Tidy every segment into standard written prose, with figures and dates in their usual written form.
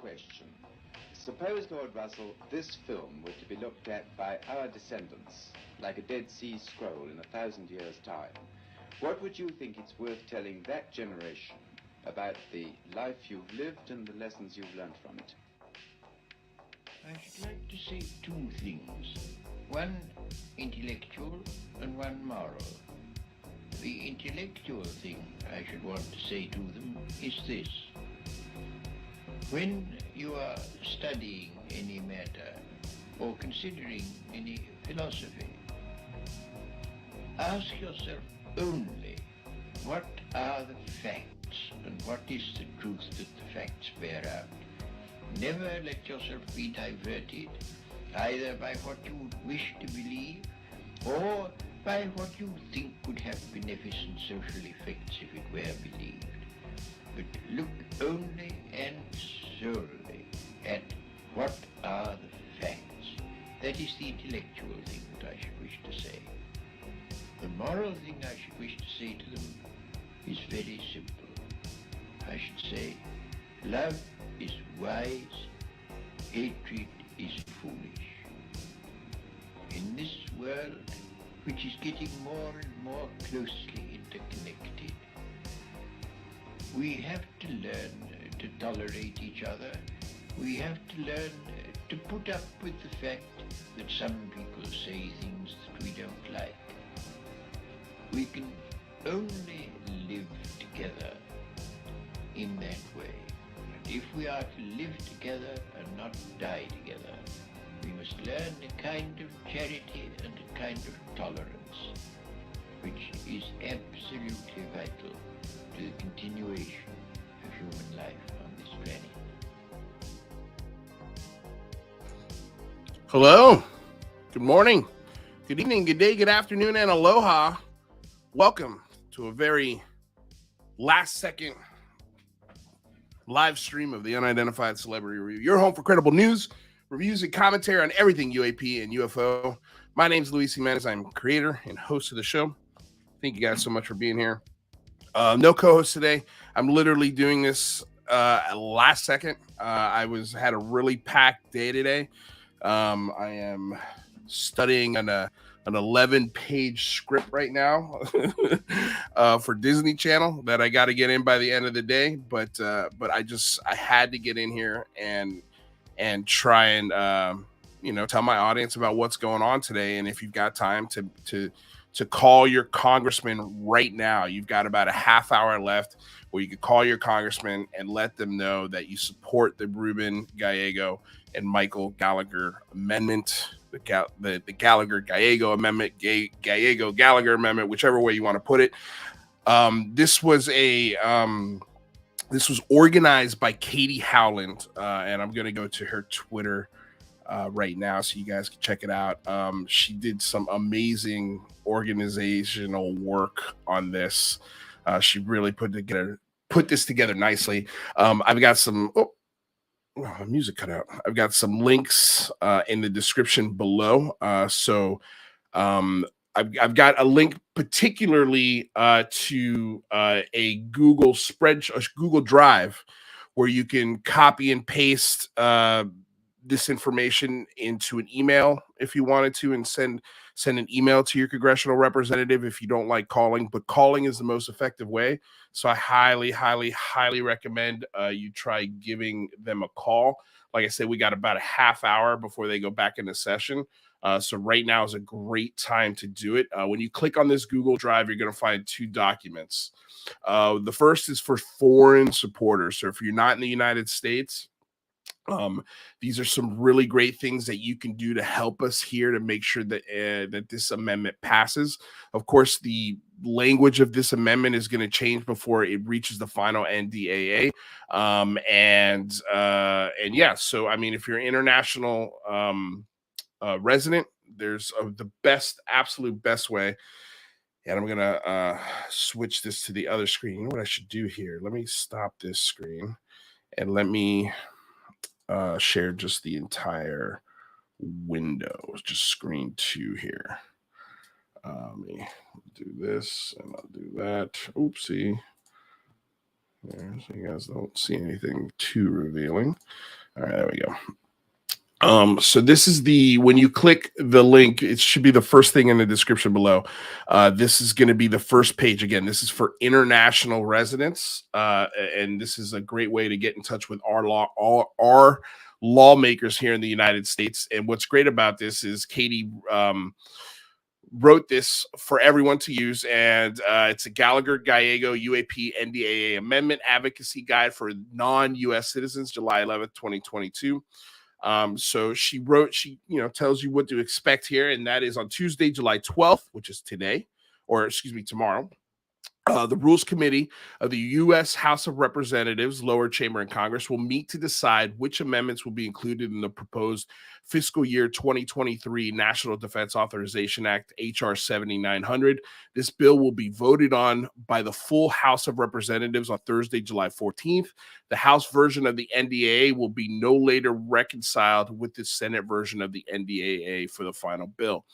question. Suppose, Lord Russell, this film were to be looked at by our descendants, like a Dead Sea Scroll in 1,000 years' time. What would you think it's worth telling that generation about the life you've lived and the lessons you've learned from it? I should like to say two things. One intellectual and one moral. The intellectual thing I should want to say to them is this. When you are studying any matter or considering any philosophy, ask yourself only what are the facts and what is the truth that the facts bear out. Never let yourself be diverted either by what you would wish to believe or by what you think would have beneficent social effects if it were believed. But look only and solely at what are the facts. That is the intellectual thing that I should wish to say. The moral thing I should wish to say to them is very simple. I should say, love is wise, hatred is foolish. In this world, which is getting more and more closely interconnected, we have to learn to tolerate each other. We have to learn to put up with the fact that some people say things that we don't like. We can only live together in that way. And if we are to live together and not die together, we must learn a kind of charity and a kind of tolerance, which is absolutely vital to the continuation of human life on this planet. Hello, good morning, good evening, good day, good afternoon, and aloha. Welcome to a very last-second live stream of the Unidentified Celebrity Review. Your home for credible news, reviews, and commentary on everything UAP and UFO. My name is Luis Jimenez. I'm creator and host of the show. Thank you guys so much for being here. No co-host today. I'm literally doing this last second. I had a really packed day today. I am studying an 11-page script right now for Disney Channel that I got to get in by the end of the day. But I had to get in here and try and tell my audience about what's going on today. And if you've got time to call your congressman right now, you've got about a half hour left where you could call your congressman and let them know that you support the Ruben Gallego and Michael Gallagher amendment, the Gallagher-Gallego amendment, Gallagher-Gallagher amendment, whichever way you want to put it. This was organized by Katie Howland, and I'm going to go to her Twitter right now so you guys can check it out. She did some amazing organizational work on this. She really put this together nicely. I've got some music cut out. I've got some links in the description below. So I've got a link particularly to a Google Drive where you can copy and paste this information into an email if you wanted to, and send an email to your congressional representative if you don't like calling, but calling is the most effective way. So I highly, highly, highly recommend you try giving them a call. Like I said, we got about a half hour before they go back into session. So right now is a great time to do it. When you click on this Google Drive, you're going to find two documents. The first is for foreign supporters. So if you're not in the United States, these are some really great things that you can do to help us here to make sure that that this amendment passes. Of course, the language of this amendment is going to change before it reaches the final NDAA. And yeah, so I mean, if you're an international resident, there's the absolute best way. And I'm gonna switch this to the other screen. You know what I should do here? Let me stop this screen and let me share just the entire window, just screen 2 here. Let me do this and I'll do that. Oopsie. there, so you guys don't see anything too revealing. All right, there we go. So this is when you click the link, it should be the first thing in the description below. This is going to be the first page. Again, this is for international residents. And this is a great way to get in touch with our lawmakers here in the United States. And what's great about this is Katie, wrote this for everyone to use, and it's a Gallagher-Gallego UAP NDAA Amendment Advocacy Guide for Non-U.S. Citizens, July 11th, 2022. So she tells you what to expect here, and that is on Tuesday, July 12th, which is today, or excuse me, tomorrow. The Rules Committee of the U.S. House of Representatives, lower chamber in Congress, will meet to decide which amendments will be included in the proposed fiscal year 2023 National Defense Authorization Act, H.R. 7900. This bill will be voted on by the full House of Representatives on Thursday, July 14th. The House version of the NDAA will be no later reconciled with the Senate version of the NDAA for the final bill.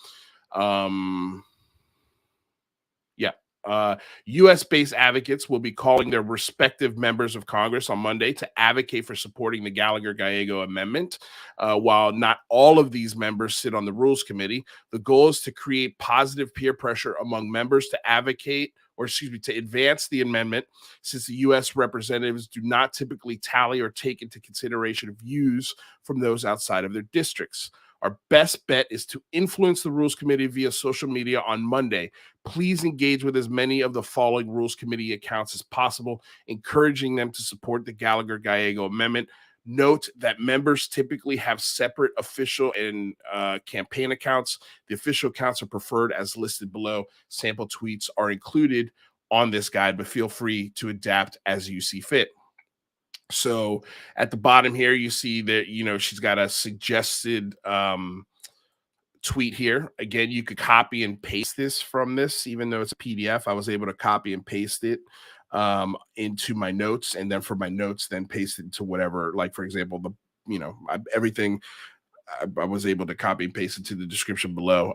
U.S.-based advocates will be calling their respective members of Congress on Monday to advocate for supporting the Gallagher-Gallego Amendment. While not all of these members sit on the Rules Committee, the goal is to create positive peer pressure among members to to advance the amendment, since the U.S. representatives do not typically tally or take into consideration views from those outside of their districts. Our best bet is to influence the Rules Committee via social media on Monday. Please engage with as many of the following Rules Committee accounts as possible, encouraging them to support the Gallagher-Gallego Amendment. Note that members typically have separate official and campaign accounts. The official accounts are preferred as listed below. Sample tweets are included on this guide, but feel free to adapt as you see fit. So at the bottom here, you see that, she's got a suggested tweet here. Again, you could copy and paste this from this, even though it's a PDF. I was able to copy and paste it into my notes, and then for my notes, then paste it into whatever, like, for example, everything I was able to copy and paste into the description below.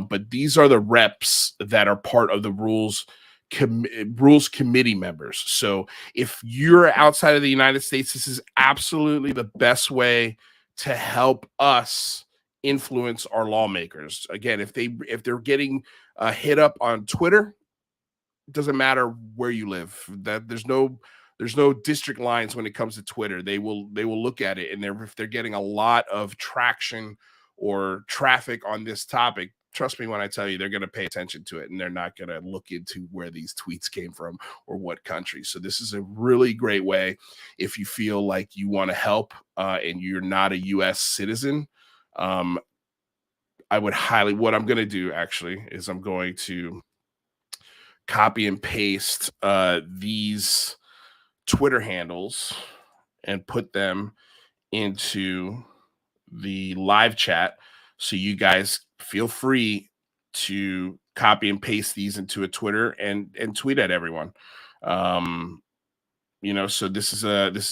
But these are the reps that are part of the Rules Committee members. So if you're outside of the United States, this is absolutely the best way to help us influence our lawmakers. Again, if they're getting hit up on Twitter, it doesn't matter where you live. That there's no district lines when it comes to Twitter. They will look at it, and if they're getting a lot of traction or traffic on this topic, trust me when I tell you, they're going to pay attention to it, and they're not going to look into where these tweets came from or what country. So this is a really great way if you feel like you want to help and you're not a U.S. citizen. I would what I'm going to do actually is I'm going to copy and paste these Twitter handles and put them into the live chat. So you guys feel free to copy and paste these into a Twitter and tweet at everyone. So this is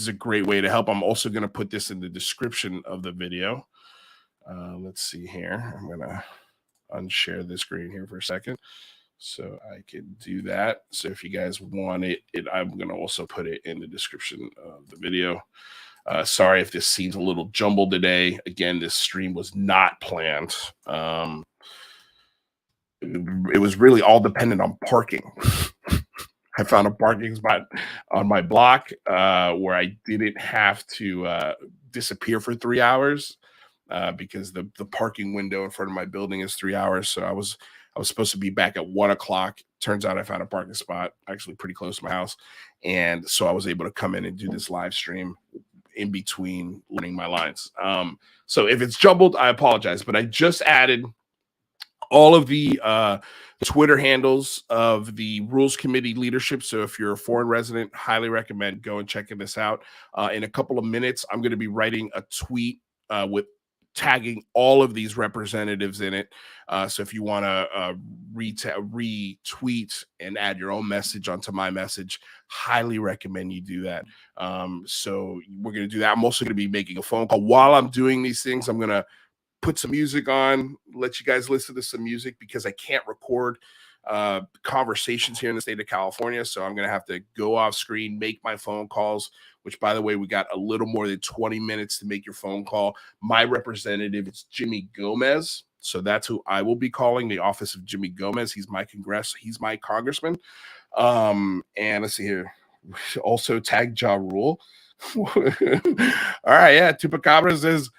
a great way to help. I'm also going to put this in the description of the video. Let's see here. I'm going to unshare this screen here for a second so I can do that. So if you guys want it, I'm going to also put it in the description of the video. Sorry if this seems a little jumbled today. Again, this stream was not planned. It was really all dependent on parking. I found a parking spot on my block where I didn't have to disappear for 3 hours because the parking window in front of my building is 3 hours. So I was supposed to be back at 1 o'clock. Turns out I found a parking spot actually pretty close to my house. And so I was able to come in and do this live stream in between learning my lines. So if it's jumbled, I apologize, but I just added all of the Twitter handles of the Rules Committee leadership. So if you're a foreign resident, highly recommend go and checking this out. In a couple of minutes, I'm going to be writing a tweet with tagging all of these representatives in it. So if you want to retweet and add your own message onto my message, highly recommend you do that. So we're going to do that. I'm also going to be making a phone call while I'm doing these things. I'm going to put some music on, let you guys listen to some music because I can't record conversations here in the state of California. So I'm going to have to go off screen, make my phone calls, which, by the way, we got a little more than 20 minutes to make your phone call. My representative is Jimmy Gomez. So that's who I will be calling, the office of Jimmy Gomez. He's my congressman. And let's see here. Also tag Ja Rule. All right, yeah. Tupacabra says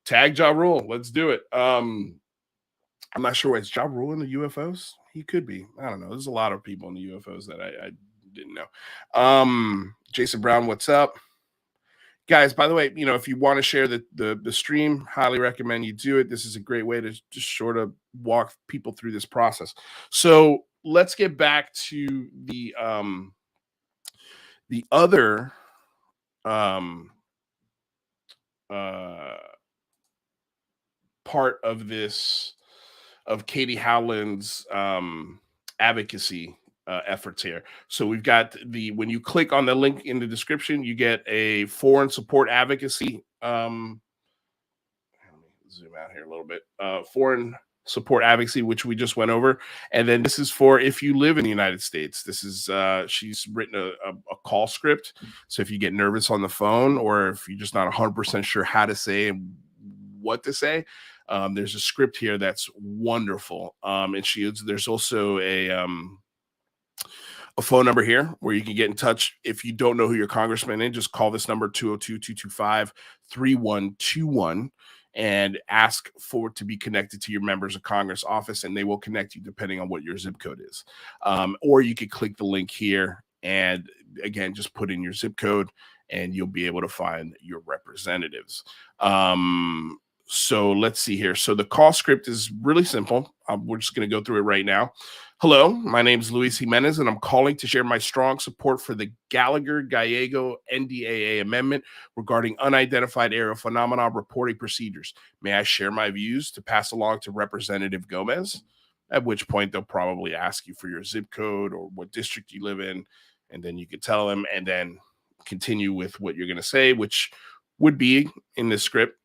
tag Ja Rule. Let's do it. I'm not sure. Is Ja Rule in the UFOs? He could be. I don't know. There's a lot of people in the UFOs that I didn't know. Jason Brown, what's up? Guys, by the way, if you want to share the stream, highly recommend you do it. This is a great way to just sort of walk people through this process. So let's get back to the other part of this, of Katie Howland's advocacy efforts here. So we've got when you click on the link in the description, you get a foreign support advocacy. Let me zoom out here a little bit. Foreign support advocacy, which we just went over. And then this is for if you live in the United States. This is she's written a call script. So if you get nervous on the phone, or if you're just not 100% sure how to say and what to say, there's a script here that's wonderful. And there's also a phone number here where you can get in touch. If you don't know who your congressman is, just call this number, 202-225-3121, and ask for it to be connected to your members of Congress office, and they will connect you depending on what your zip code is. Or you could click the link here and, again, just put in your zip code and you'll be able to find your representatives. So let's see here. So the call script is really simple. We're just going to go through it right now. Hello, my name is Luis Jimenez, and I'm calling to share my strong support for the Gallagher-Gallego NDAA amendment regarding unidentified aerial phenomena reporting procedures. May I share my views to pass along to Representative Gomez? At which point they'll probably ask you for your zip code or what district you live in, and then you could tell them and then continue with what you're going to say, which would be in this script.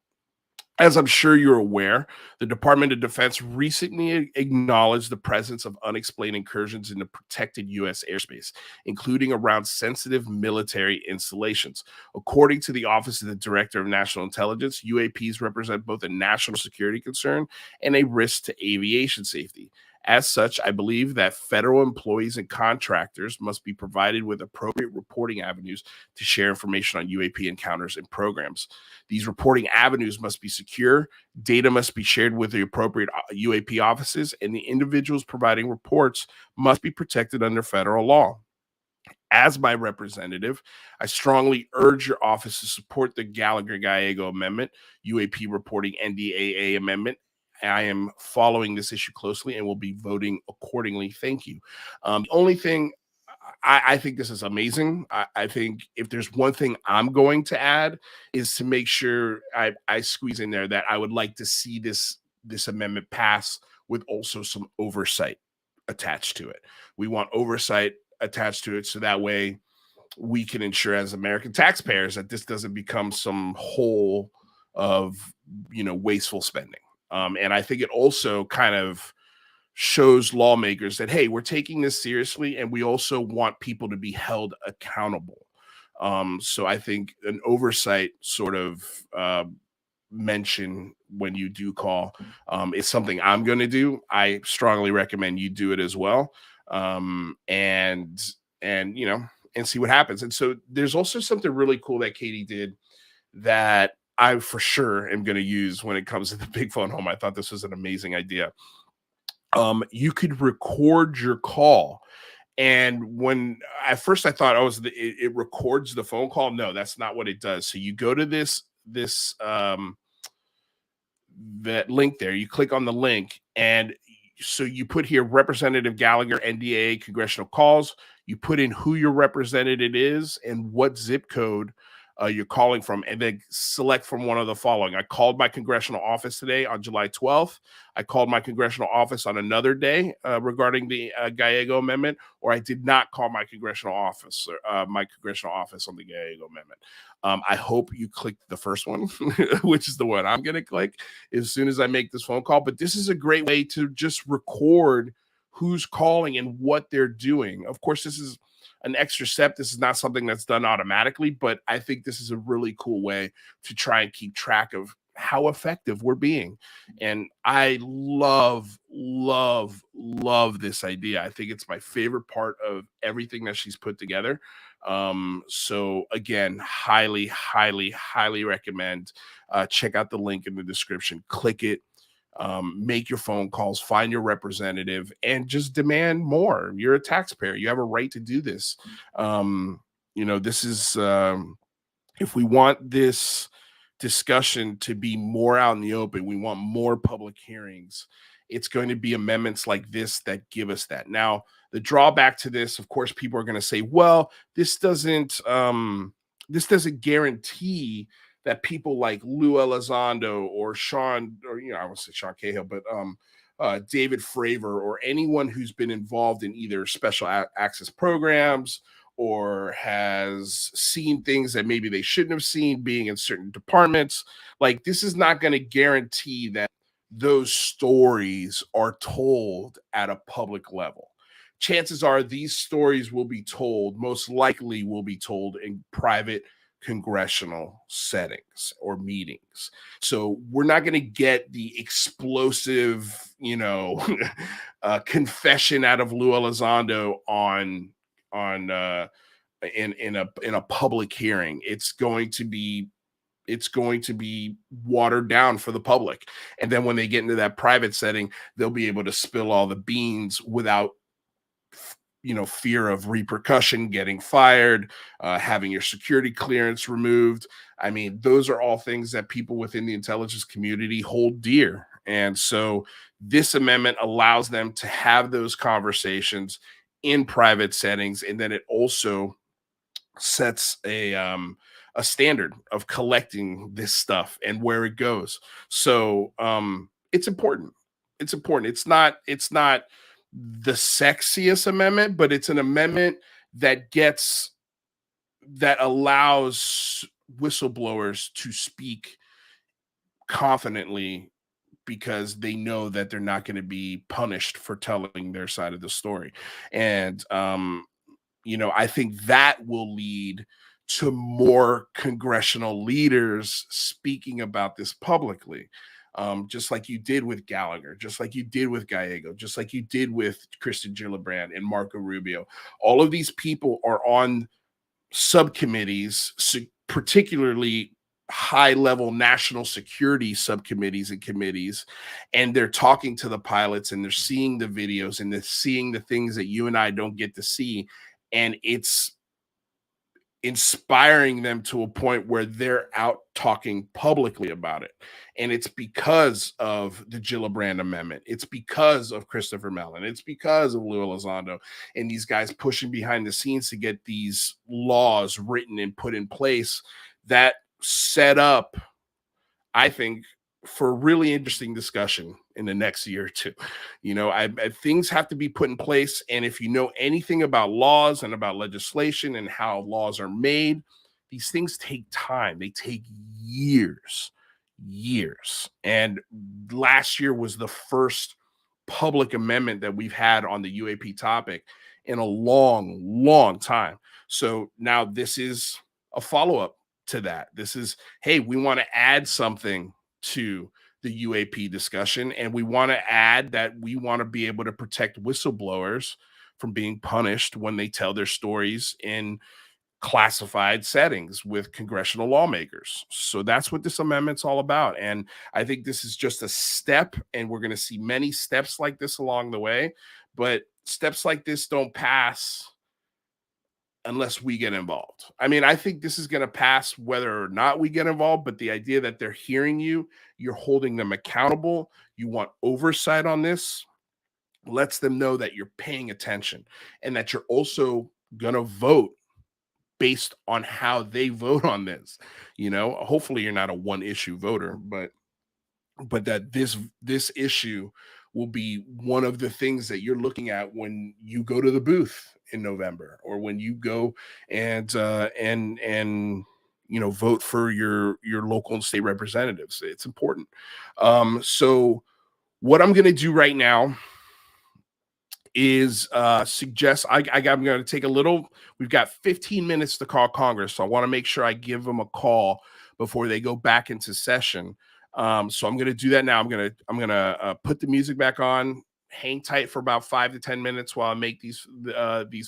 As I'm sure you're aware, the Department of Defense recently acknowledged the presence of unexplained incursions into protected U.S. airspace, including around sensitive military installations. According to the Office of the Director of National Intelligence, UAPs represent both a national security concern and a risk to aviation safety. As such, I believe that federal employees and contractors must be provided with appropriate reporting avenues to share information on UAP encounters and programs. These reporting avenues must be secure, data must be shared with the appropriate UAP offices, and the individuals providing reports must be protected under federal law. As my representative, I strongly urge your office to support the Gallagher-Gallego Amendment, UAP Reporting NDAA Amendment. I am following this issue closely and will be voting accordingly. Thank you. The only thing, I think this is amazing. I think if there's one thing I'm going to add is to make sure I squeeze in there that I would like to see this amendment pass with also some oversight attached to it. We want oversight attached to it so that way we can ensure as American taxpayers that this doesn't become some hole of, wasteful spending. And I think it also kind of shows lawmakers that, hey, we're taking this seriously and we also want people to be held accountable. So I think an oversight sort of mention when you do call is something I'm going to do. I strongly recommend you do it as well. And see what happens. And so there's also something really cool that Katie did that I for sure am going to use when it comes to the big phone home. I thought this was an amazing idea. You could record your call. And when at first I thought it records the phone call. No, that's not what it does. So you go to that link there, you click on the link, and so you put here Representative Gallagher NDAA congressional calls. You put in who your representative is and what zip code you're calling from, and then select from one of the following. I called my congressional office today on July 12th. I called my congressional office on another day regarding the Gallego Amendment, or I did not call my congressional office on the Gallego Amendment. I hope you clicked the first one, which is the one I'm going to click as soon as I make this phone call. But this is a great way to just record who's calling and what they're doing. Of course, this is an extra step. This is not something that's done automatically, but I think this is a really cool way to try and keep track of how effective we're being. And I love this idea. I think it's my favorite part of everything that she's put together. So again, highly recommend. Check out the link in the description, click it, make your phone calls, find your representative, and just demand more. You're a taxpayer, you have a right to do this. This is if we want this discussion to be more out in the open, we want more public hearings, it's going to be amendments like this that give us that. Now, the drawback to this, of course, people are going to say, well, this doesn't guarantee that people like Lou Elizondo or Sean, or I won't say Sean Cahill, but David Fravor, or anyone who's been involved in either special access programs or has seen things that maybe they shouldn't have seen being in certain departments. Like, this is not going to guarantee that those stories are told at a public level. Chances are these stories will be told, most likely will be told in private congressional settings or meetings. So we're not going to get the explosive, confession out of Lou Elizondo in a public hearing. It's going to be watered down for the public. And then when they get into that private setting, they'll be able to spill all the beans without fear of repercussion, getting fired, having your security clearance removed. I mean, those are all things that people within the intelligence community hold dear. And so this amendment allows them to have those conversations in private settings. And then it also sets a standard of collecting this stuff and where it goes. So it's important. It's important. It's not the sexiest amendment, but it's an amendment that allows whistleblowers to speak confidently because they know that they're not going to be punished for telling their side of the story. And I think that will lead to more congressional leaders speaking about this publicly. Just like you did with Gallagher, just like you did with Gallego, just like you did with Kristen Gillibrand and Marco Rubio. All of these people are on subcommittees, particularly high-level national security subcommittees and committees, and they're talking to the pilots, and they're seeing the videos, and they're seeing the things that you and I don't get to see, and it's inspiring them to a point where they're out talking publicly about it. And it's because of the Gillibrand Amendment. It's because of Christopher Mellon. It's because of Lou Elizondo and these guys pushing behind the scenes to get these laws written and put in place that set up, I think, for a really interesting discussion in the next year or two. Things have to be put in place. And if you know anything about laws and about legislation and how laws are made, these things take time. They take years. And last year was the first public amendment that we've had on the UAP topic in a long time. So now this is a follow-up to that. This is, hey, we want to add something to the UAP discussion, and we want to add that we want to be able to protect whistleblowers from being punished when they tell their stories in classified settings with congressional lawmakers. So that's what this amendment's all about. And I think this is just a step, and we're going to see many steps like this along the way, but steps like this don't pass unless we get involved. I mean, I think this is going to pass whether or not we get involved, but the idea that they're hearing you, you're holding them accountable, you want oversight on this, lets them know that you're paying attention and that you're also going to vote based on how they vote on this. Hopefully you're not a one issue voter, but that this issue will be one of the things that you're looking at when you go to the booth in November, or when you go and vote for your local and state representatives. It's important. So what I'm going to do right now is suggest I'm going to take a little. We've got 15 minutes to call Congress, so I want to make sure I give them a call before they go back into session. So I'm going to do that now. I'm going to put the music back on, hang tight for about 5 to 10 minutes while I make these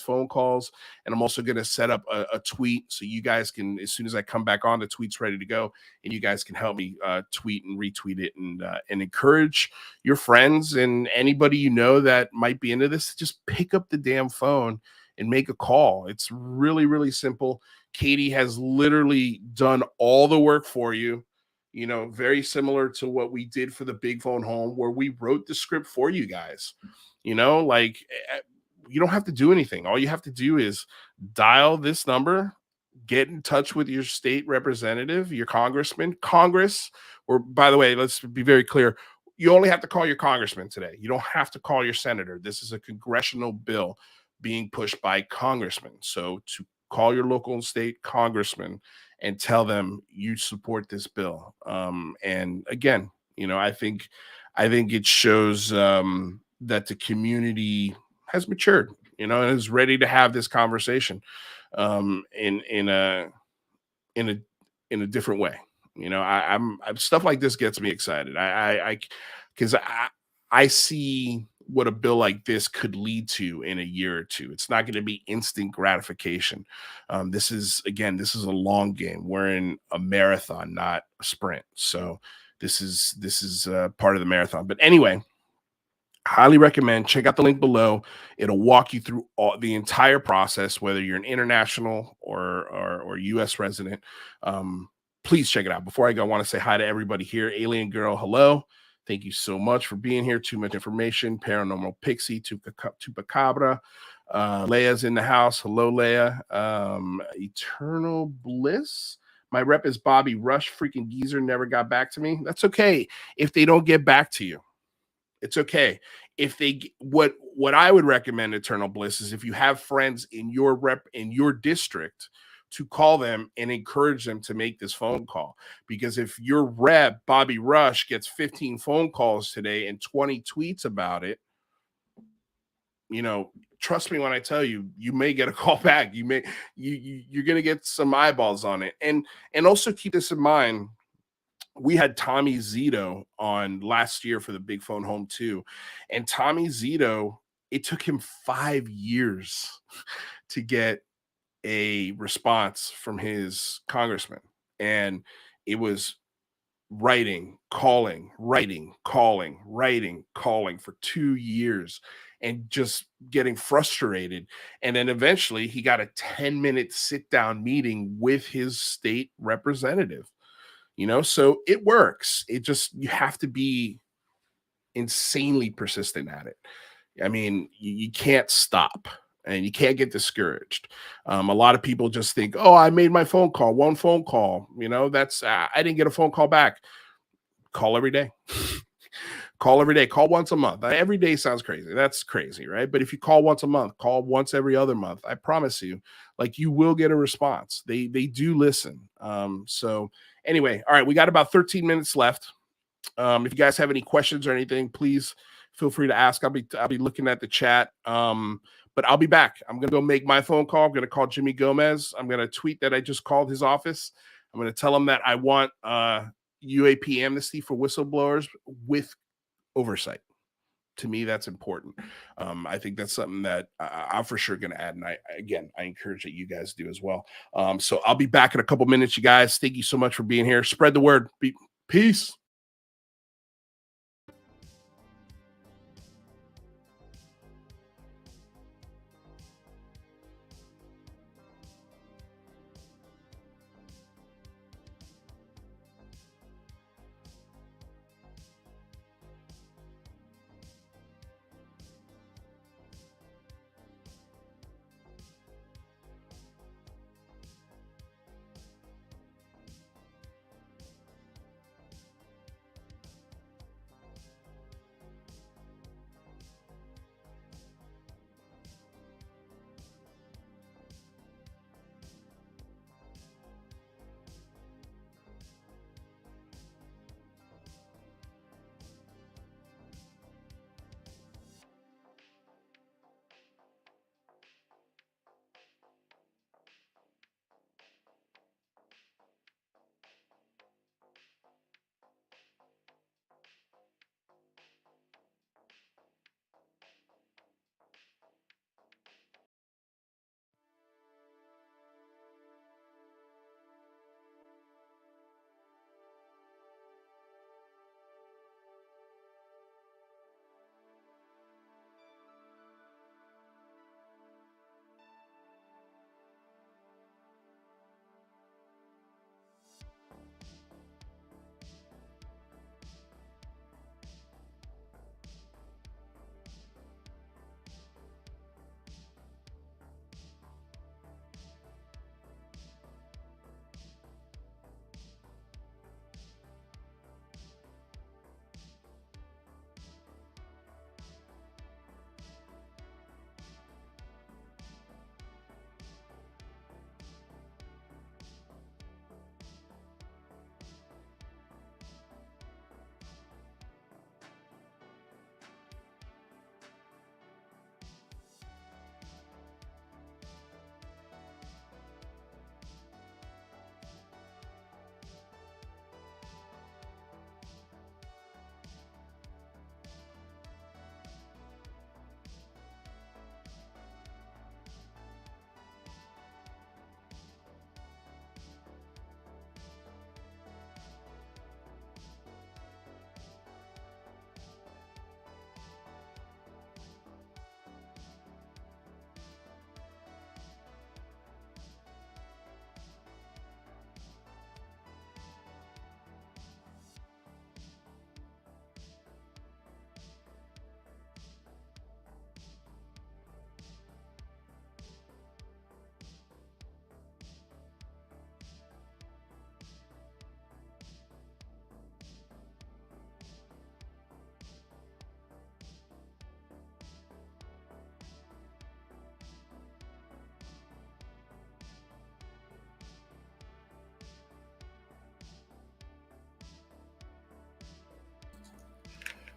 phone calls, and I'm also going to set up a tweet so you guys can, as soon as I come back on, the tweet's ready to go, and you guys can help me tweet and retweet it and encourage your friends and anybody you know that might be into this to just pick up the damn phone and make a call. It's really, really simple. Katie has literally done all the work for you. You know, very similar to what we did for the big phone home, where we wrote the script for you guys. You know, like, you don't have to do anything. All you have to do is dial this number, get in touch with your state representative, your congressman, Congress, or, by the way, let's be very clear. You only have to call your congressman today. You don't have to call your senator. This is a congressional bill being pushed by congressmen. So to call your local and state congressman and tell them you support this bill. And again, you know, I think it shows that the community has matured, you know, and is ready to have this conversation in a different way. You know, I'm stuff like this gets me excited. Because I see what a bill like this could lead to in a year or two. It's not going to be instant gratification. This is a long game. We're in a marathon, not a sprint. So this is part of the marathon. But anyway, highly recommend, check out the link below. It'll walk you through the entire process, whether you're an international or U.S. resident. Please check it out. Before I go, I want to say hi to everybody here. Alien Girl, hello. Thank you so much for being here. Too much information. Paranormal Pixie, Tupacabra. Leia's in the house. Hello, Leia. Eternal Bliss. My rep is Bobby Rush. Freaking geezer never got back to me. That's okay. If they don't get back to you, it's okay. If they, what I would recommend, Eternal Bliss, is if you have friends in your district, to call them and encourage them to make this phone call. Because if your rep, Bobby Rush, gets 15 phone calls today and 20 tweets about it, you know, trust me when I tell you, you may get a call back. You're going to get some eyeballs on it. And also keep this in mind. We had Tommy Zito on last year for the Big Phone Home 2. And Tommy Zito, it took him 5 years to get a response from his congressman. And it was writing, calling for 2 years and just getting frustrated. And then eventually he got a 10-minute sit-down meeting with his state representative. You know, so it works. It just, you have to be insanely persistent at it. I mean, you can't stop and you can't get discouraged. A lot of people just think, oh, I made my phone call, one phone call. You know, that's, I didn't get a phone call back. Call every day. Call every day. Call once a month. Every day sounds crazy. That's crazy, right? But if you call once a month, call once every other month, I promise you, like, you will get a response. They do listen. So anyway, all right, we got about 13 minutes left. If you guys have any questions or anything, please feel free to ask. I'll be looking at the chat. But I'll be back. I'm gonna go make my phone call. I'm gonna call Jimmy Gomez. I'm gonna tweet that I just called his office. I'm gonna tell him that I want UAP amnesty for whistleblowers with oversight. To me, that's important. I think that's something that I'm for sure going to add. And I encourage that you guys do as well. So I'll be back in a couple minutes, you guys. Thank you so much for being here. Spread the word. Peace.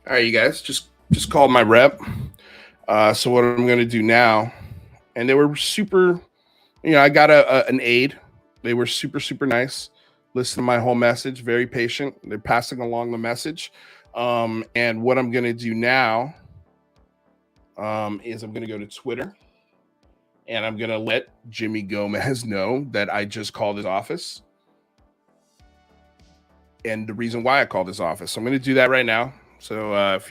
All right, you guys, just called my rep. So what I'm going to do now, and they were super, I got an aide. They were super nice. Listen to my whole message, very patient. They're passing along the message. And what I'm going to do now is I'm going to go to Twitter, and I'm going to let Jimmy Gomez know that I just called his office and the reason why I called his office. So I'm going to do that right now. So if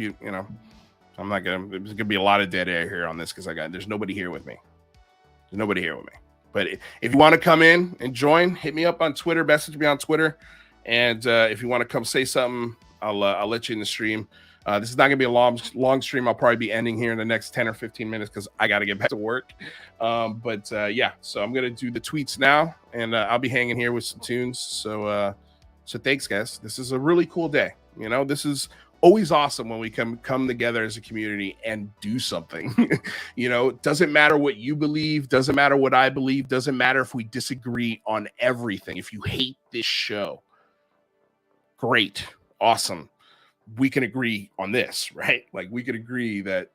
I'm not going to, there's going to be a lot of dead air here on this because there's nobody here with me. There's nobody here with me. But if you want to come in and join, hit me up on Twitter, message me on Twitter. And if you want to come say something, I'll let you in the stream. This is not going to be a long stream. I'll probably be ending here in the next 10 or 15 minutes because I got to get back to work. Yeah, so I'm going to do the tweets now, and I'll be hanging here with some tunes. So thanks, guys. This is a really cool day. This is always awesome when we come together as a community and do something. It doesn't matter what you believe, doesn't matter what I believe, doesn't matter if we disagree on everything. If you hate this show, great, awesome. We can agree on this, right? Like, we could agree that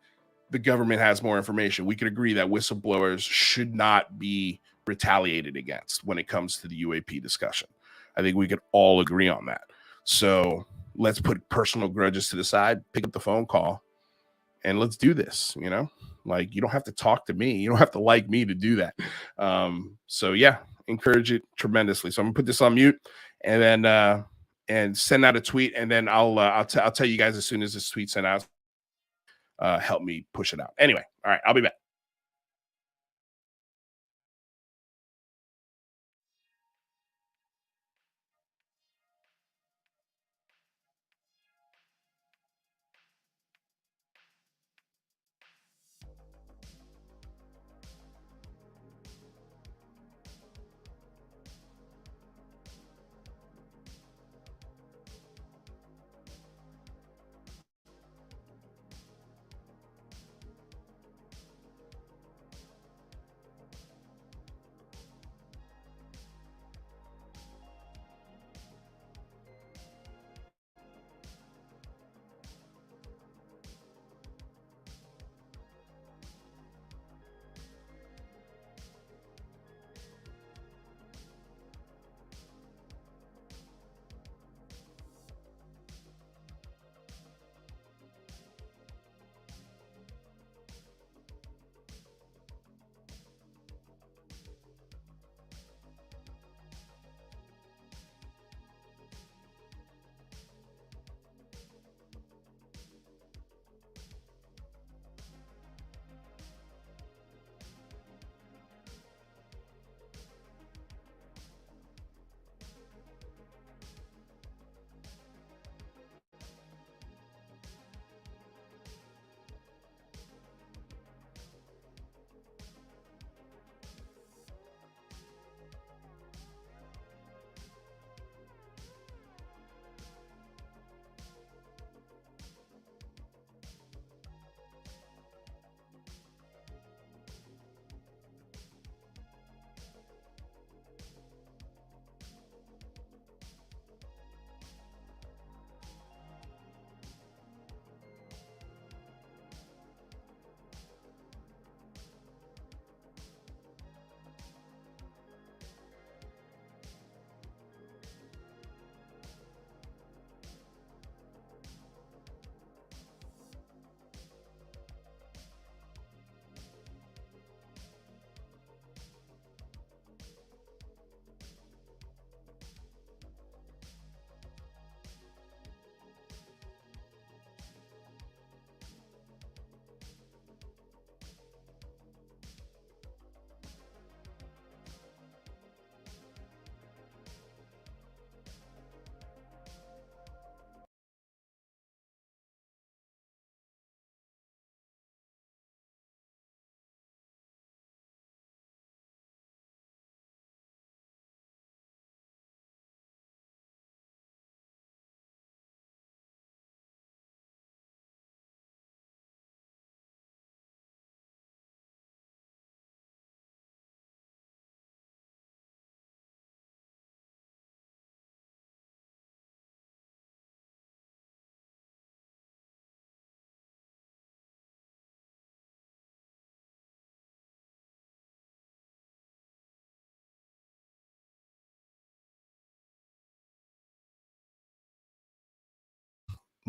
the government has more information. We could agree that whistleblowers should not be retaliated against when it comes to the UAP discussion. I think we could all agree on that. So let's put personal grudges to the side, pick up the phone call, and let's do this. Like, you don't have to talk to me. You don't have to like me to do that. So yeah, encourage it tremendously. So I'm gonna put this on mute and then and send out a tweet, and then I'll tell you guys as soon as this tweet sent out. Help me push it out. Anyway, all right, I'll be back.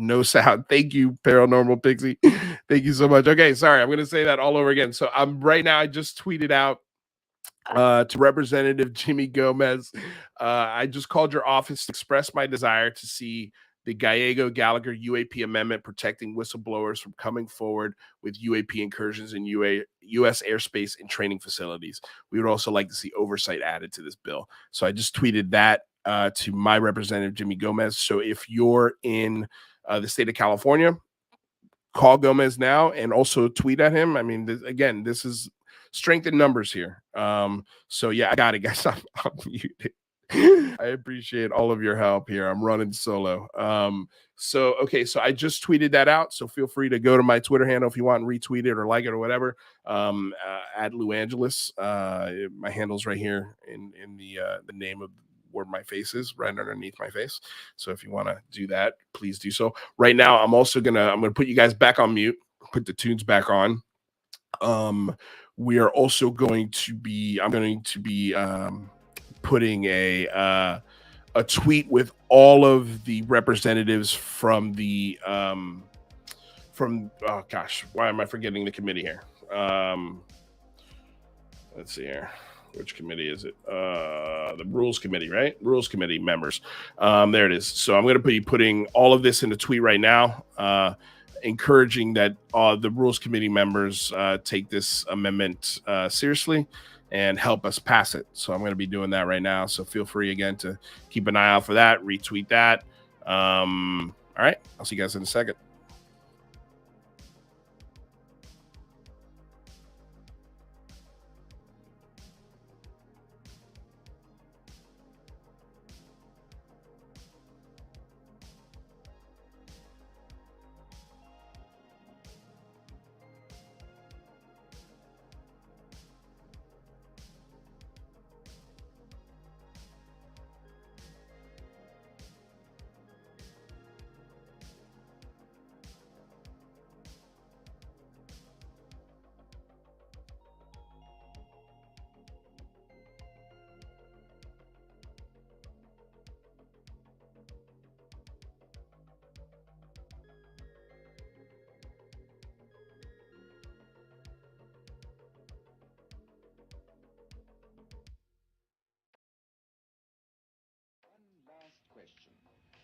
No sound. Thank you, Paranormal Pixie. Thank you so much. Okay, sorry. I'm going to say that all over again. So right now, I just tweeted out to Representative Jimmy Gomez. I just called your office to express my desire to see the Gallagher UAP amendment protecting whistleblowers from coming forward with UAP incursions in U.S. airspace and training facilities. We would also like to see oversight added to this bill. So I just tweeted that to my representative, Jimmy Gomez. So if you're in the state of California, call Gomez now and also tweet at him. I mean, this is strength in numbers here. So yeah, I got it, guys. I'm muted. I appreciate all of your help here. I'm running solo. So I just tweeted that out. So feel free to go to my Twitter handle if you want and retweet it or like it or whatever. At Lou Angeles. My handle's right here in the name of where my face is, right underneath my face. So if you want to do that, please do so. Right now, I'm gonna put you guys back on mute, put the tunes back on. We are also I'm going to be putting a tweet with all of the representatives from the why am I forgetting the committee here? Let's see here. Which committee is it? The Rules Committee, right? Rules Committee members. There it is. So I'm going to be putting all of this in a tweet right now, encouraging that the Rules Committee members take this amendment seriously and help us pass it. So I'm going to be doing that right now. So feel free again to keep an eye out for that, retweet that. All right. I'll see you guys in a second. Question.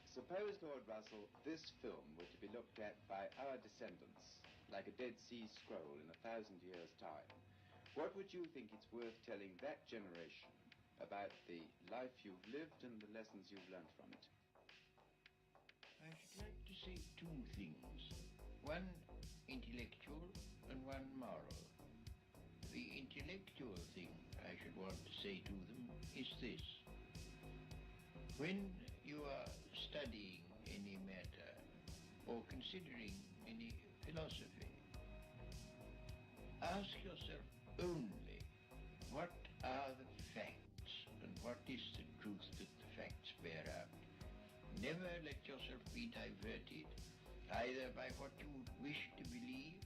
Suppose, Lord Russell, this film were to be looked at by our descendants, like a Dead Sea Scroll in 1,000 years' time. What would you think it's worth telling that generation about the life you've lived and the lessons you've learned from it? I should like to say two things. One intellectual and one moral. The intellectual thing I should want to say to them is this. When you are studying any matter or considering any philosophy, ask yourself only what are the facts and what is the truth that the facts bear out. Never let yourself be diverted either by what you wish to believe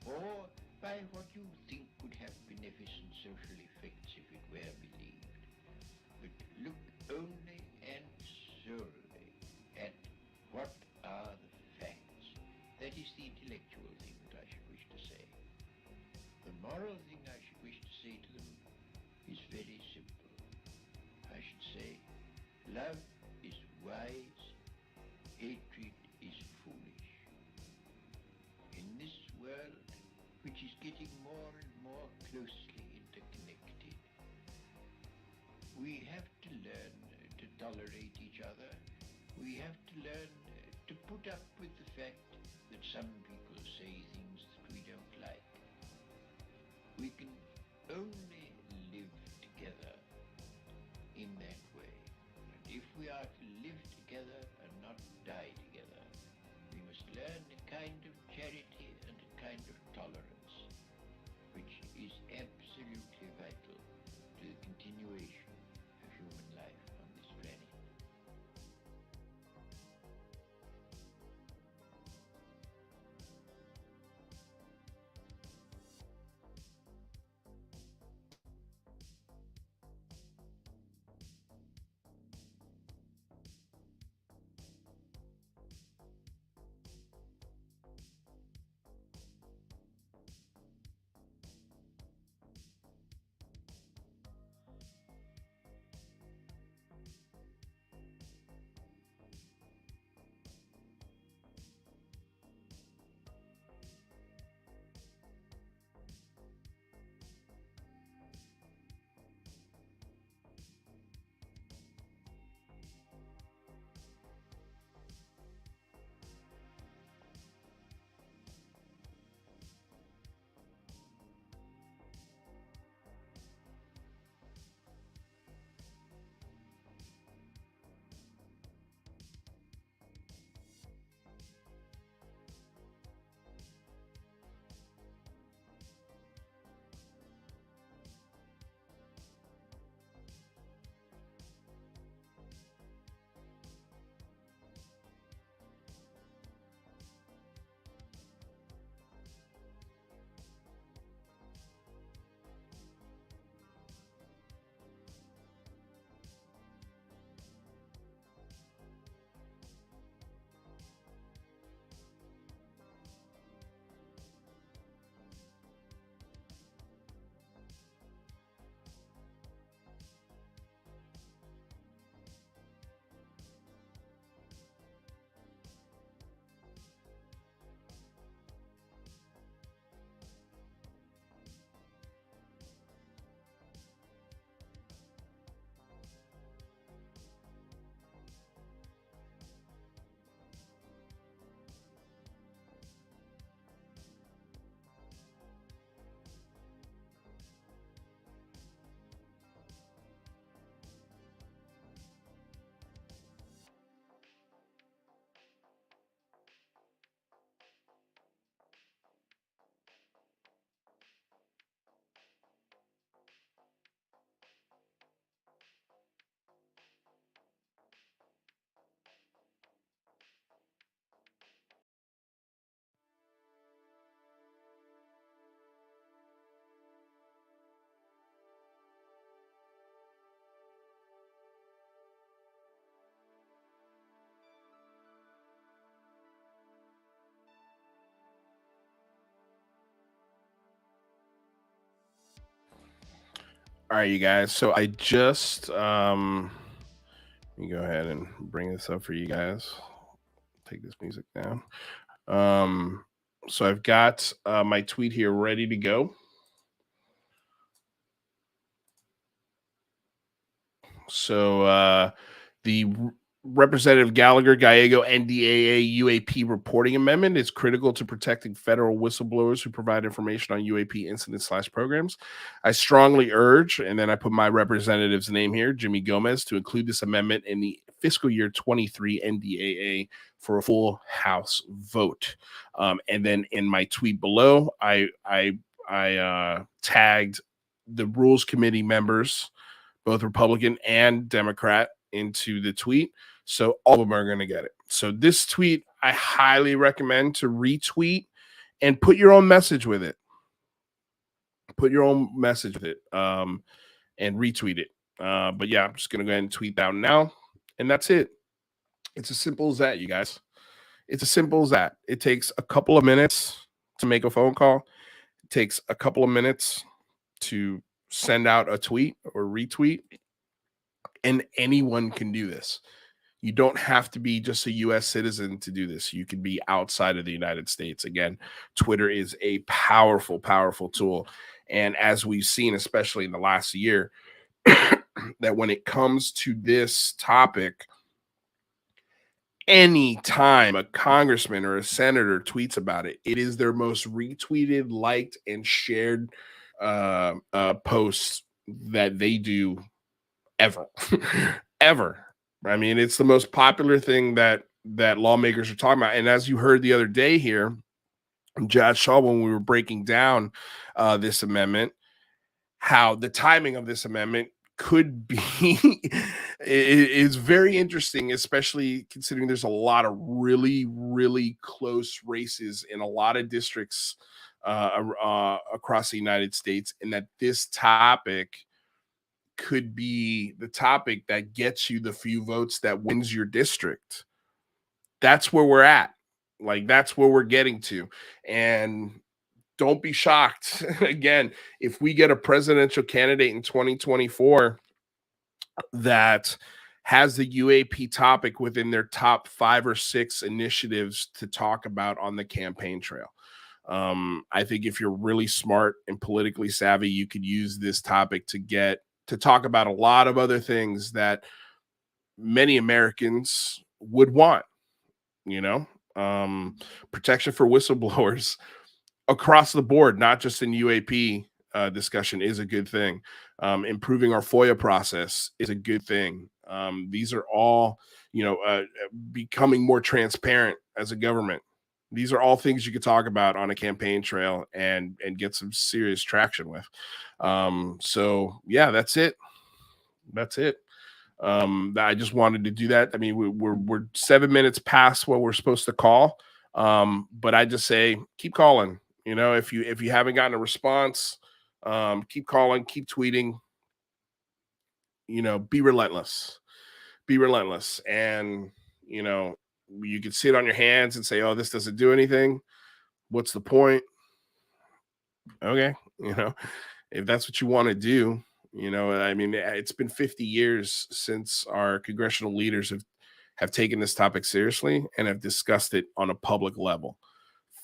or by what you think could have beneficent social effects if it were believed. But look only and solely at what are the facts. That is the intellectual thing that I should wish to say. The moral thing I should wish to say to them is very simple. I should say, love is wise, hatred is foolish. In this world, which is getting more and more closely interconnected, we have to learn to tolerate each other. We have to learn to put up with the fact that some people say things that we don't like. We can only live together in that way. And if we are to live together and not die together, we must learn a kind of charity and a kind of tolerance, which is absolutely vital to the continuation of human life on this planet. All right, you guys. So I just let me go ahead and bring this up for you guys. Take this music down. So I've got my tweet here ready to go. So the Representative Gallagher Gallego NDAA UAP reporting amendment is critical to protecting federal whistleblowers who provide information on UAP incidents/programs. I strongly urge, and then I put my representative's name here, Jimmy Gomez, to include this amendment in the fiscal year 23 NDAA for a full House vote. And then in my tweet below, I tagged the Rules Committee members, both Republican and Democrat, into the tweet. So all of them are going to get it. So this tweet, I highly recommend to retweet and put your own message with it. Put your own message with it and retweet it. But yeah, I'm just going to go ahead and tweet that now. And that's it. It's as simple as that, you guys. It's as simple as that. It takes a couple of minutes to make a phone call. It takes a couple of minutes to send out a tweet or retweet. And anyone can do this. You don't have to be just a U.S. citizen to do this. You can be outside of the United States. Again, Twitter is a powerful, powerful tool. And as we've seen, especially in the last year, that when it comes to this topic, anytime a congressman or a senator tweets about it, it is their most retweeted, liked, and shared post that they do ever. Ever. I mean, it's the most popular thing that lawmakers are talking about. And as you heard the other day here, Judge Shaw, when we were breaking down this amendment, how the timing of this amendment could be is very interesting, especially considering there's a lot of really, really close races in a lot of districts across the United States, and that this topic could be the topic that gets you the few votes that wins your district. That's where we're at. Like, that's where we're getting to. And don't be shocked. Again, if we get a presidential candidate in 2024 that has the UAP topic within their top 5 or 6 initiatives to talk about on the campaign trail. I think if you're really smart and politically savvy, you could use this topic to talk about a lot of other things that many Americans would want, protection for whistleblowers across the board, not just in UAP discussion, is a good thing. Improving our FOIA process is a good thing. These are all, becoming more transparent as a government. These are all things you could talk about on a campaign trail and get some serious traction with. So yeah, that's it. That's it. I just wanted to do that. I mean, we're 7 minutes past what we're supposed to call. But I just say, keep calling. If you haven't gotten a response, keep calling, keep tweeting. Be relentless. Be relentless. And you can sit on your hands and say, oh, this doesn't do anything. What's the point? Okay. If that's what you want to do, I mean, it's been 50 years since our congressional leaders have taken this topic seriously and have discussed it on a public level.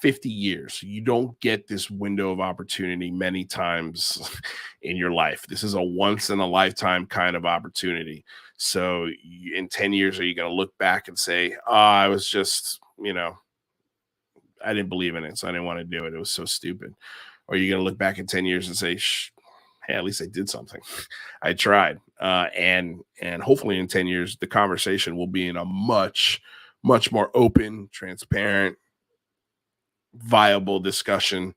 50 years. You don't get this window of opportunity many times in your life. This is a once in a lifetime kind of opportunity. So in 10 years, are you going to look back and say, I was just, I didn't believe in it, so I didn't want to do it. It was so stupid. Or are you going to look back in 10 years and say, hey, at least I did something. I tried. And hopefully in 10 years, the conversation will be in a much, much more open, transparent, viable discussion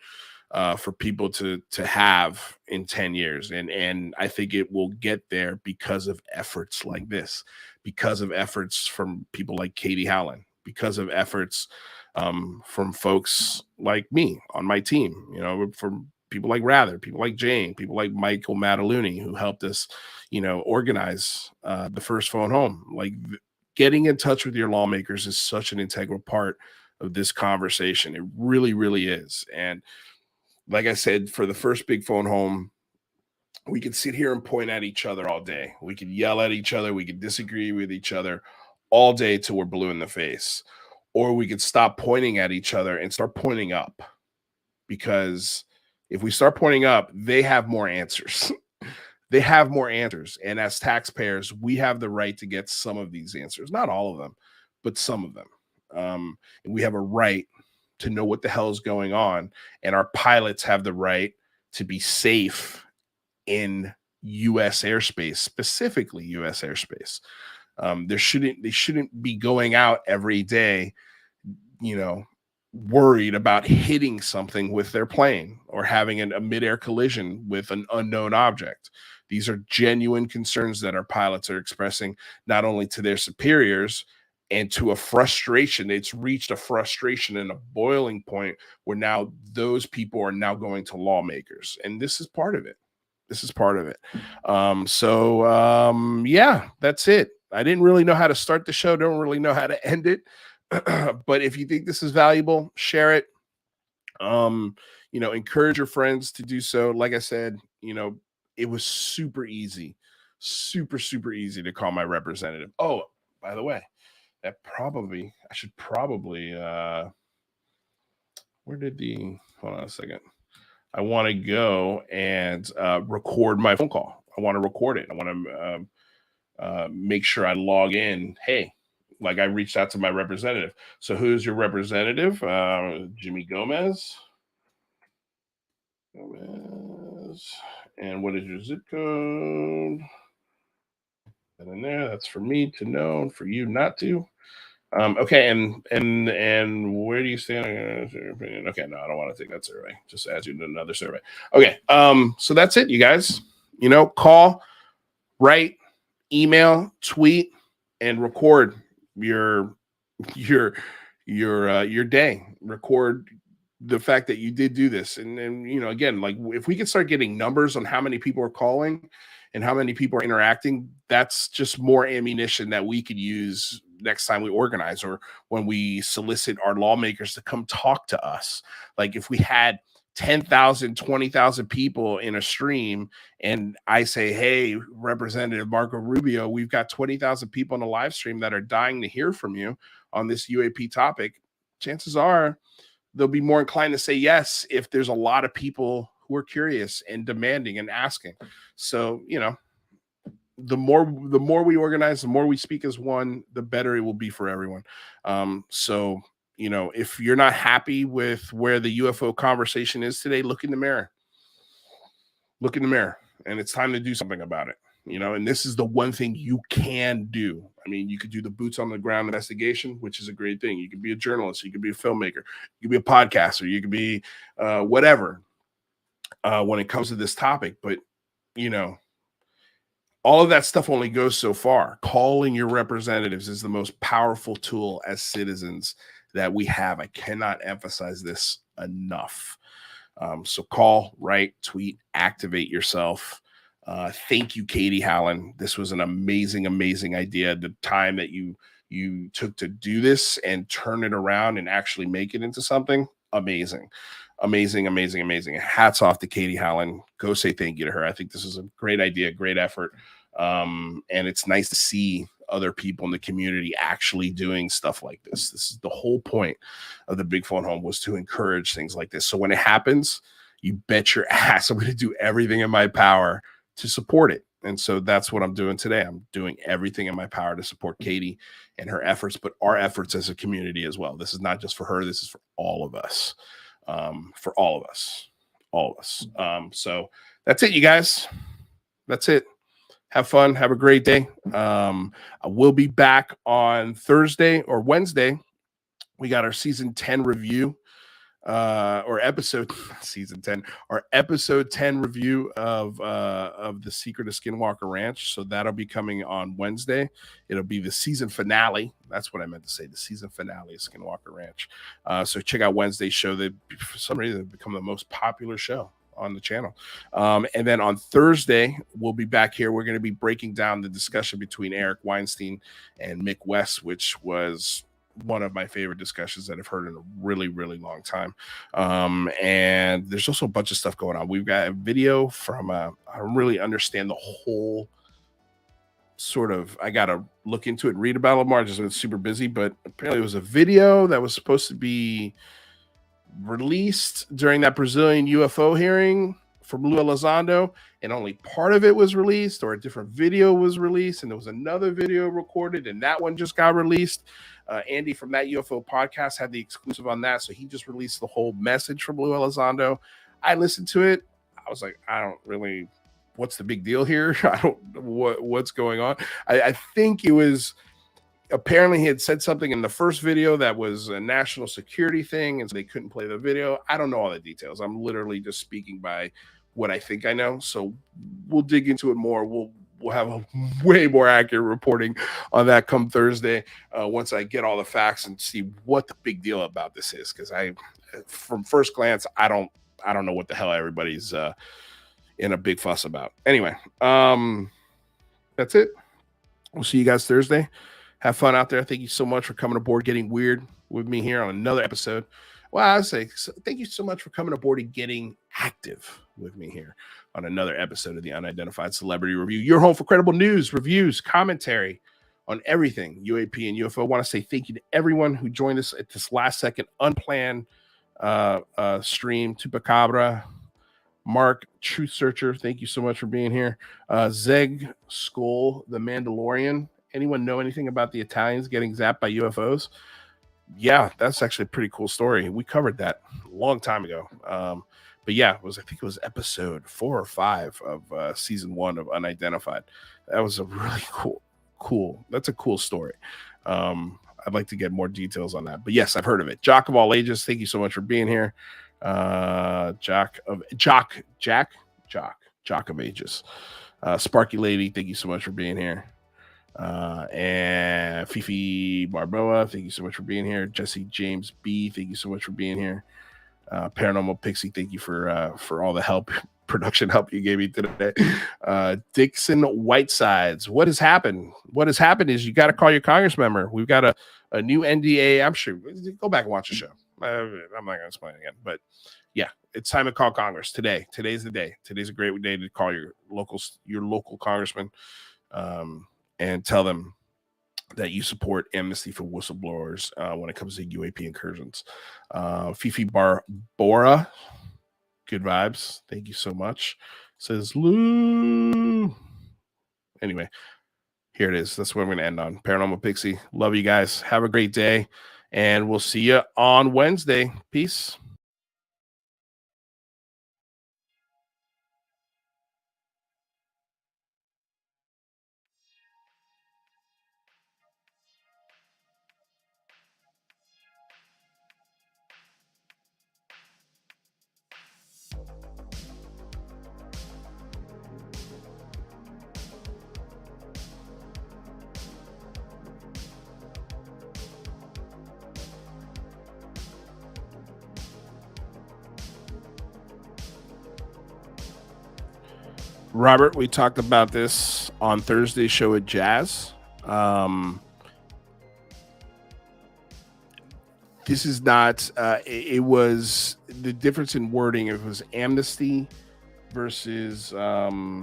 for people to have in 10 years. And I think it will get there because of efforts like this, because of efforts from people like Katie Howland, because of efforts from folks like me on my team, from people like Rather, people like Jane, people like Michael Mataluni, who helped us, organize the first phone home. Like, getting in touch with your lawmakers is such an integral part of this conversation. It really, really is. And like I said, for the first big phone home, We could sit here and point at each other all day. We could yell at each other. We could disagree with each other all day till we're blue in the face. Or we could stop pointing at each other and start pointing up. Because if we start pointing up, they have more answers. They have more answers. And as taxpayers, we have the right to get some of these answers. Not all of them, but some of them. And we have a right to know what the hell is going on. And our pilots have the right to be safe in U.S. airspace, specifically U.S. airspace. They shouldn't be going out every day, worried about hitting something with their plane or having a midair collision with an unknown object. These are genuine concerns that our pilots are expressing, not only to their superiors and to a frustration. It's reached a frustration and a boiling point where now those people are now going to lawmakers. And this is part of it. Yeah, that's it. I didn't really know how to start the show. Don't really know how to end it. But if you think this is valuable, share it. Encourage your friends to do so. Like I said, it was super easy to call my representative. Oh, by the way, I should probably, hold on a second. I want to go and record my phone call. I want to record it. I want to make sure I log in. Hey, like I reached out to my representative. So who's your representative? Jimmy Gomez. And what is your zip code? And in there, that's for me to know and for you not to. Okay, and where do you stand? Okay, no, I don't want to take that survey. Just add you to another survey. Okay, so that's it, you guys. Call, write, email, tweet, and record your day. Record the fact that you did do this, and again, like if we could start getting numbers on how many people are calling and how many people are interacting, that's just more ammunition that we could use next time we organize or when we solicit our lawmakers to come talk to us. Like if we had 10,000, 20,000 people in a stream and I say, hey, Representative Marco Rubio, we've got 20,000 people in a live stream that are dying to hear from you on this UAP topic, chances are they'll be more inclined to say yes if there's a lot of people who are curious and demanding and asking. So, the more we organize, the more we speak as one, the better it will be for everyone. If you're not happy with where the UFO conversation is today, look in the mirror. And it's time to do something about it. And this is the one thing you can do. I mean, you could do the boots on the ground investigation, which is a great thing. You could be a journalist, you could be a filmmaker, you could be a podcaster, you could be whatever when it comes to this topic. But, all of that stuff only goes so far. Calling your representatives is the most powerful tool as citizens that we have. I cannot emphasize this enough. So call, write, tweet, activate yourself. Thank you, Katie Howland. This was an amazing, amazing idea. The time that you took to do this and turn it around and actually make it into something amazing. Hats off to Katie Howland. Go say thank you to her. I think this is a great idea, great effort. And it's nice to see other people in the community actually doing stuff like this. This is the whole point of the Big Phone Home, was to encourage things like this. So when it happens, you bet your ass I'm going to do everything in my power to support it. And so that's what I'm doing today. I'm doing everything in my power to support Katie and her efforts, but our efforts as a community as well. This is not just for her. This is for all of us. So that's it, you guys. That's it. Have fun. Have a great day. I will be back on Thursday or Wednesday. We got our season 10 review, or episode 10 review of The Secret of Skinwalker Ranch. So that'll be coming on Wednesday. It'll be the season finale. That's what I meant to say. The season finale of Skinwalker Ranch. So check out Wednesday's show. That for some reason have become the most popular show on the channel. And then on Thursday, we'll be back here. We're going to be breaking down the discussion between Eric Weinstein and Mick West, which was one of my favorite discussions that I've heard in a really, really long time. And there's also a bunch of stuff going on. We've got a video from, I don't really understand the whole sort of, I got to look into it and read about it more. Just been super busy, but apparently it was a video that was supposed to be released during that Brazilian UFO hearing from Lua Elizondo, and only part of it was released, or a different video was released, and there was another video recorded, and that one just got released. Andy from that UFO podcast had the exclusive on that, so he just released the whole message from Lua Elizondo. I listened to it. I was like, I don't really, what's the big deal here? I don't know what's going on. I think it was, apparently he had said something in the first video that was a national security thing, and so they couldn't play the video. I don't know all the details. I'm literally just speaking by what I think I know. So we'll dig into it more. We'll have a way more accurate reporting on that come Thursday, once I get all the facts and see what the big deal about this is. Because from first glance, I don't know what the hell everybody's in a big fuss about. Anyway, that's it. We'll see you guys Thursday. Have fun out there. Thank you so much for coming aboard, getting weird with me here on another episode. Well, I say thank you so much for coming aboard and getting active with me here on another episode of the Unidentified Celebrity Review. Your home for credible news, reviews, commentary on everything UAP and UFO. I want to say thank you to everyone who joined us at this last second unplanned stream. Tupacabra, Mark, Truth Searcher, thank you so much for being here. Zeg Skull, the Mandalorian. Anyone know anything about the Italians getting zapped by UFOs? Yeah, that's actually a pretty cool story. We covered that a long time ago. But yeah, I think it was episode 4 or 5 of season 1 of Unidentified. That was a really cool. That's a cool story. I'd like to get more details on that. But yes, I've heard of it. Jock of all ages, thank you so much for being here. Jock of ages. Sparky Lady, thank you so much for being here. And Fifi Barboa, thank you so much for being here. Jesse James B, thank you so much for being here. Paranormal Pixie, thank you for all the help, production help you gave me today. Dixon Whitesides, what has happened? What has happened is you got to call your Congress member. We've got a new NDA. I'm sure, go back and watch the show. I'm not going to explain it again, but yeah, it's time to call Congress today. Today's the day. Today's a great day to call your local congressman, and tell them that you support Amnesty for whistleblowers when it comes to UAP incursions. Fifi Barbora, good vibes. Thank you so much. Says Lou. Anyway, here it is. That's what I'm going to end on. Paranormal Pixie. Love you guys. Have a great day. And we'll see you on Wednesday. Peace. Robert, we talked about this on Thursday's show at Jazz. This is not, it was the difference in wording. It was Amnesty versus, I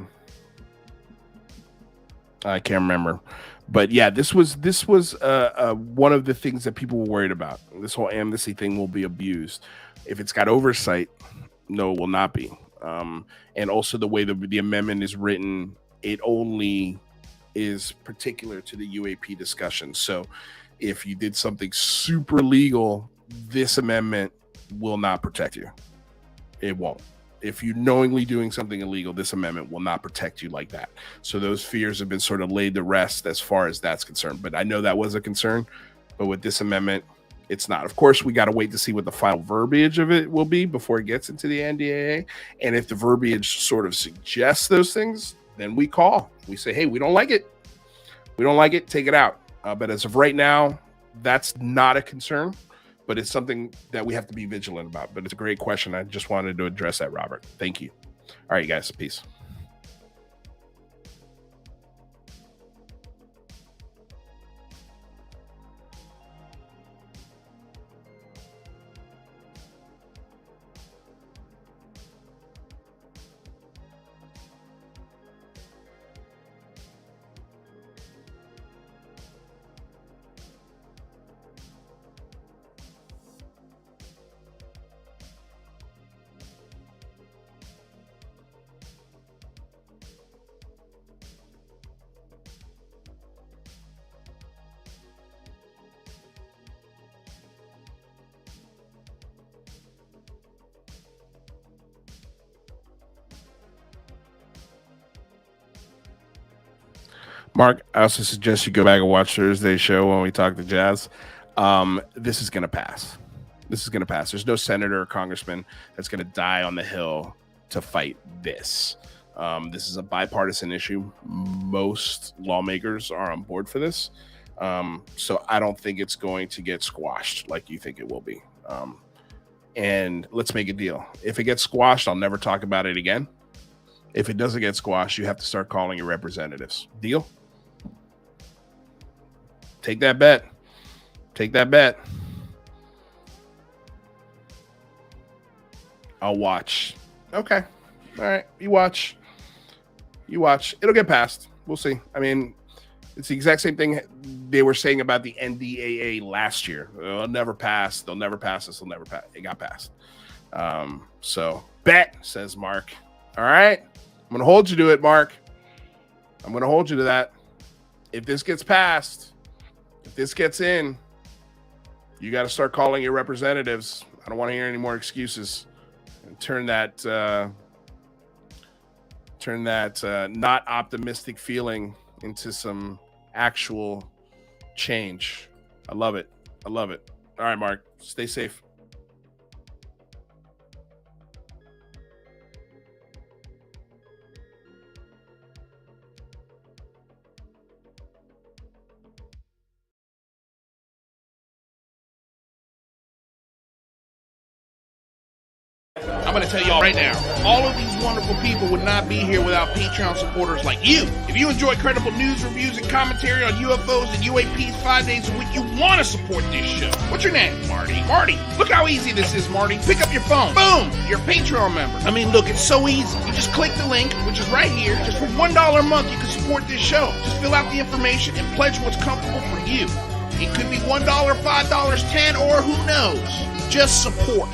can't remember. But yeah, this was one of the things that people were worried about. This whole Amnesty thing will be abused. If it's got oversight, no, it will not be. And also the way the amendment is written, it only is particular to the UAP discussion. So if you did something super legal, this amendment will not protect you. It won't. If you're knowingly doing something illegal, this amendment will not protect you like that. So those fears have been sort of laid to rest as far as that's concerned. But I know that was a concern. But with this amendment, it's not. Of course, we got to wait to see what the final verbiage of it will be before it gets into the NDAA. And if the verbiage sort of suggests those things, then we call. We say, hey, we don't like it. We don't like it. Take it out. But as of right now, that's not a concern. But it's something that we have to be vigilant about. But it's a great question. I just wanted to address that, Robert. Thank you. All right, you guys. Peace. Mark, I also suggest you go back and watch Thursday's show when we talk to Jazz. This is going to pass. This is going to pass. There's no senator or congressman that's going to die on the Hill to fight this. This is a bipartisan issue. Most lawmakers are on board for this. So I don't think it's going to get squashed like you think it will be. And let's make a deal. If it gets squashed, I'll never talk about it again. If it doesn't get squashed, you have to start calling your representatives. Deal? Take that bet. Take that bet. I'll watch. Okay. All right. You watch. You watch. It'll get passed. We'll see. I mean, it's the exact same thing they were saying about the NDAA last year. They'll never pass. They'll never pass this. They'll never pass. It got passed. So bet, says Mark. All right. I'm going to hold you to it, Mark. I'm going to hold you to that. If this gets passed, if this gets in, you got to start calling your representatives. I don't want to hear any more excuses. And turn that not optimistic feeling into some actual change. I love it. I love it. All right, Mark, stay safe. I'm going to tell y'all right now, all of these wonderful people would not be here without Patreon supporters like you. If you enjoy credible news, reviews, and commentary on UFOs and UAPs 5 days a week, you want to support this show. What's your name? Marty. Marty, look how easy this is, Marty. Pick up your phone. Boom! You're a Patreon member. I mean, look, it's so easy. You just click the link, which is right here. Just for $1 a month, you can support this show. Just fill out the information and pledge what's comfortable for you. It could be $1, $5, $10, or who knows. Just support.